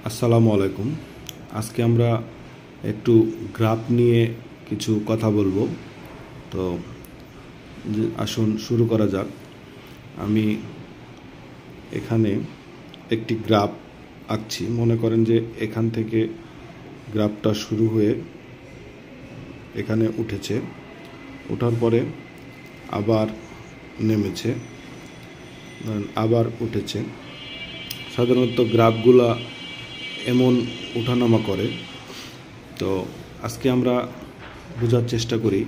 আসসালামু আলাইকুম। আজকে আমরা একটু গ্রাফ নিয়ে কিছু কথা বলবো। তো আসুন শুরু করা যাক। আমি এখানে একটি গ্রাফ আঁকছি। মনে করেন যে এখান থেকে গ্রাফটা শুরু হয়ে এখানে উঠেছে, ওঠার পরে আবার নেমেছে, আবার উঠেছে। সাধারণত গ্রাফগুলা এমন ওঠানামা করে। তো আজকে আমরা বোঝার চেষ্টা করি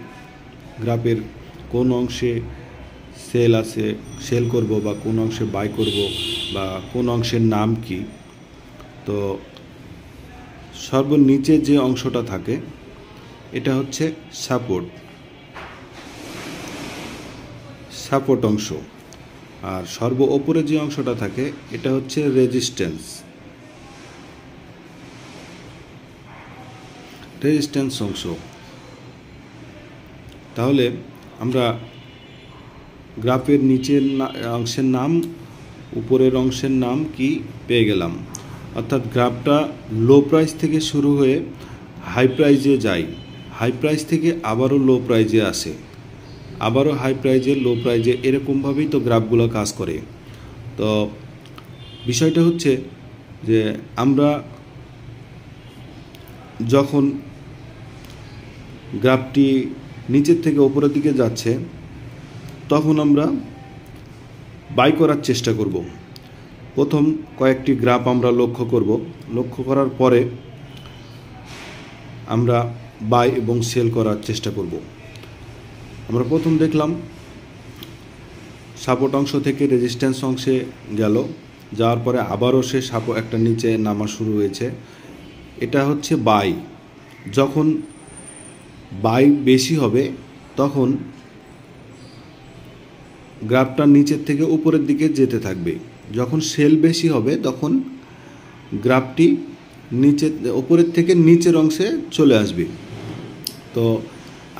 গ্রাফের কোন অংশে সেল আছে, সেল করব, বা কোন অংশে বাই করব, বা কোন অংশের নাম কি। তো সর্বনিচে যে অংশটা থাকে এটা হচ্ছে সাপোর্ট অংশ, আর সর্ব ওপরে যে অংশটা থাকে এটা হচ্ছে রেজিস্ট্যান্স অংশ। তাহলে আমরা গ্রাফের নিচের অংশের নাম, উপরের অংশের নাম কি পেয়ে গেলাম। অর্থাৎ গ্রাফটা লো প্রাইস থেকে শুরু হয়ে হাই প্রাইজে যায়, হাই প্রাইস থেকে আবারও লো প্রাইজে আসে, আবারও হাই প্রাইজে লো প্রাইজে, এরকমভাবেই তো গ্রাফগুলো কাজ করে। তো বিষয়টা হচ্ছে যে আমরা যখন গ্রাফটি নিচের থেকে উপরের দিকে যাচ্ছে তখন আমরা বাই করার চেষ্টা করব। প্রথম কয়েকটি গ্রাফ আমরা লক্ষ্য করার পরে আমরা বাই এবং সেল করার চেষ্টা করব। আমরা প্রথম দেখলাম সাপোর্ট অংশ থেকে রেজিস্ট্যান্স অংশে গেল, যাওয়ার পরে আবারও সে একটা নিচে নামা শুরু হয়েছে। এটা হচ্ছে বাই। যখন বাই বেশি হবে তখন গ্রাফটা নিচের থেকে উপরের দিকে যেতে থাকবে। যখন সেল বেশি হবে তখন গ্রাফটি উপরের থেকে নিচের অংশে চলে আসবে। তো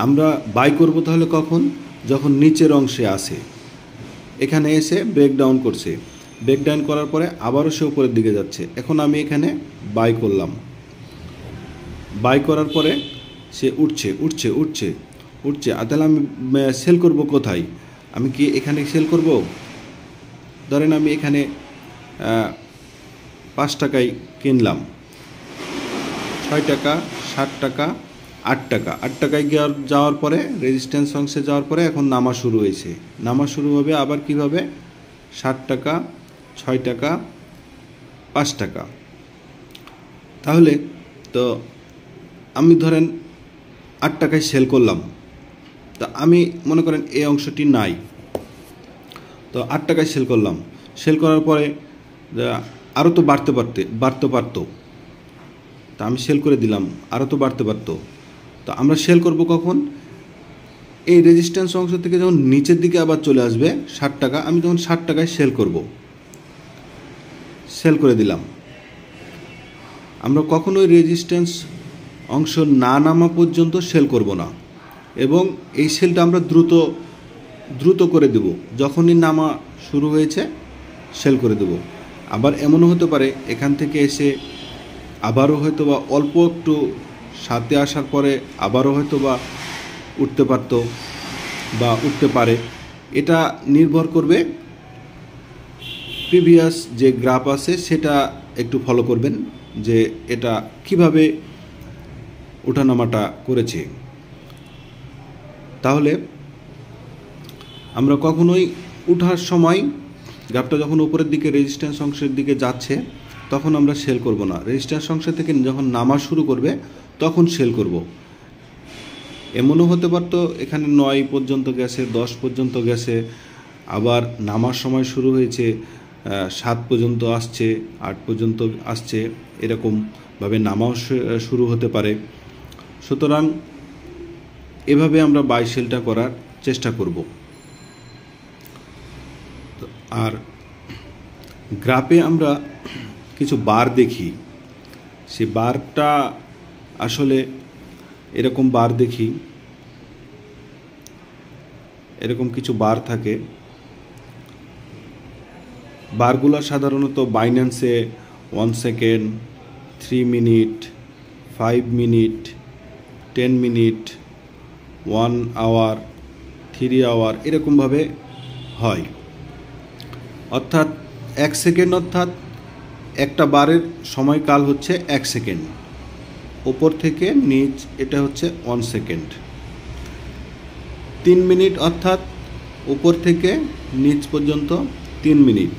আমরা বাই করব তাহলে কখন? যখন নিচের অংশে আসে, এখানে এসে ব্রেকডাউন করছে, ব্রেকডাউন করার পরে আবারও সে উপরের দিকে যাচ্ছে। এখন আমি এখানে বাই করলাম, বাই করার পরে সে উঠছে। তাহলে আমি সেল করব কোথায়? আমি কি এখানে সেল করব? ধরেন আমি এখানে 5 টাকায় কিনলাম, 6 টাকা, 7 টাকা, 8 টাকা। 8 টাকায় যাওয়ার পরে রেজিস্ট্যান্স অংশে যাওয়ার পরে এখন নামা শুরু হয়েছে। নামা শুরু হবে আবার কীভাবে? 7 টাকা, 6 টাকা, 5 টাকা। তাহলে তো আমি ধরেন 8 টাকায় সেল করলাম। তা আমি মনে করেন এই অংশটি নাই, তো 8 টাকায় সেল করলাম। সেল করার পরে আরও তো বাড়তে পারতো, তা আমি সেল করে দিলাম, আরও তো বাড়তে পারতো। তো আমরা সেল করব কখন? এই রেজিস্ট্যান্স অংশ থেকে যখন নিচের দিকে আবার চলে আসবে 60 টাকা, আমি তখন 60 টাকায় সেল করব। সেল করে দিলাম। আমরা কখনোই রেজিস্ট্যান্স অংশ না নামা পর্যন্ত সেল করব না, এবং এই সেলটা আমরা দ্রুত করে দেব। যখনই নামা শুরু হয়েছে সেল করে দেব। আবার এমনও হতে পারে এখান থেকে এসে আবারও হয়তো বা অল্প একটু সাথে আসার পরে আবারও হয়তো বা উঠতে পারতো বা উঠতে পারে। এটা নির্ভর করবে, প্রিভিয়াস যে গ্রাফ আছে সেটা একটু ফলো করবেন যে এটা কিভাবে ওঠানামাটা করেছে। তাহলে আমরা কখনোই উঠার সময় গ্রাফটা যখন উপরের দিকে রেজিস্ট্যান্স অংশের দিকে যাচ্ছে তখন আমরা সেল করব না। রেজিস্ট্যান্স অংশ থেকে যখন নামা শুরু করবে তখন সেল করব। এমনও হতে পারতো এখানে 9 পর্যন্ত গেছে, 10 পর্যন্ত গেছে, আবার নামার সময় শুরু হয়েছে 7 পর্যন্ত আসছে, 8 পর্যন্ত আসছে, এরকমভাবে নামাও শুরু হতে পারে। সুতরাং এভাবে আমরা বাই সেলটা করার চেষ্টা করব। আর গ্রাফে আমরা কিছু বার দেখি, সে বারটা আসলে এরকম বার দেখি, এরকম কিছু বার থাকে। বারগুলো সাধারণত বাইন্যান্সে 1 second, 3 minute, 5 minute, 10 minute, 1 hour, 3 hour, এরকমভাবে হয়। অর্থাৎ 1 সেকেন্ড, অর্থাৎ একটা বারের সময়কাল হচ্ছে 1 সেকেন্ড। ওপর থেকে নিচ এটা হচ্ছে 1 সেকেন্ড। 3 মিনিট অর্থাৎ উপর থেকে নিচ পর্যন্ত 3 মিনিট।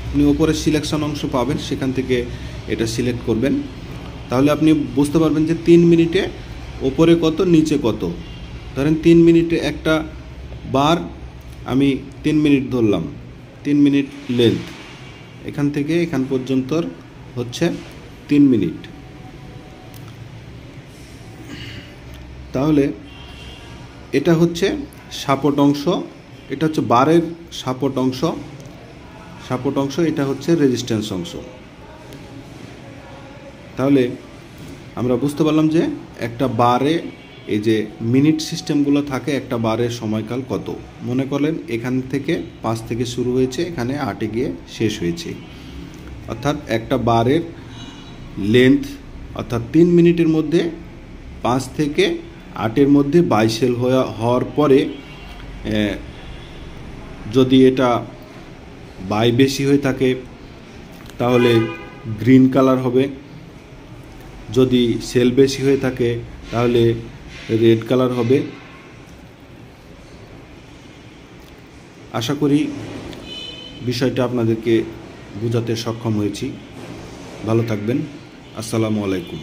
আপনি ওপরে সিলেকশন অংশ পাবেন, সেখান থেকে এটা সিলেক্ট করবেন, তাহলে আপনি বুঝতে পারবেন যে 3 মিনিটে ওপরে কত নিচে কত। ধরেন 3 মিনিটে একটা বার আমি 3 মিনিট ধরলাম, 3 মিনিট লেন্থ, এখান থেকে এখান পর্যন্ত হচ্ছে 3 মিনিট। তাহলে এটা হচ্ছে সাপোর্ট অংশ, এটা হচ্ছে বারের সাপোর্ট অংশ, এটা হচ্ছে রেজিস্ট্যান্স অংশ। তাহলে আমরা বুঝতে পারলাম যে একটা বারে এই যে মিনিট সিস্টেমগুলো থাকে, একটা বারের সময়কাল কত। মনে করলেন এখান থেকে 5 থেকে শুরু হয়েছে, এখানে 8-এ গিয়ে শেষ হয়েছে, অর্থাৎ একটা বারের লেন্থ অর্থাৎ 3 মিনিটের মধ্যে 5 থেকে 8-এর মধ্যে বাইসেল হওয়ার পরে যদি এটা বাই বেশি হয়ে থাকে তাহলে গ্রিন কালার হবে, যদি সেল বেশি হয়ে থাকে তাহলে রেড কালার হবে। আশা করি বিষয়টা আপনাদেরকে বোঝাতে সক্ষম হয়েছি। ভালো থাকবেন। আসসালামু আলাইকুম।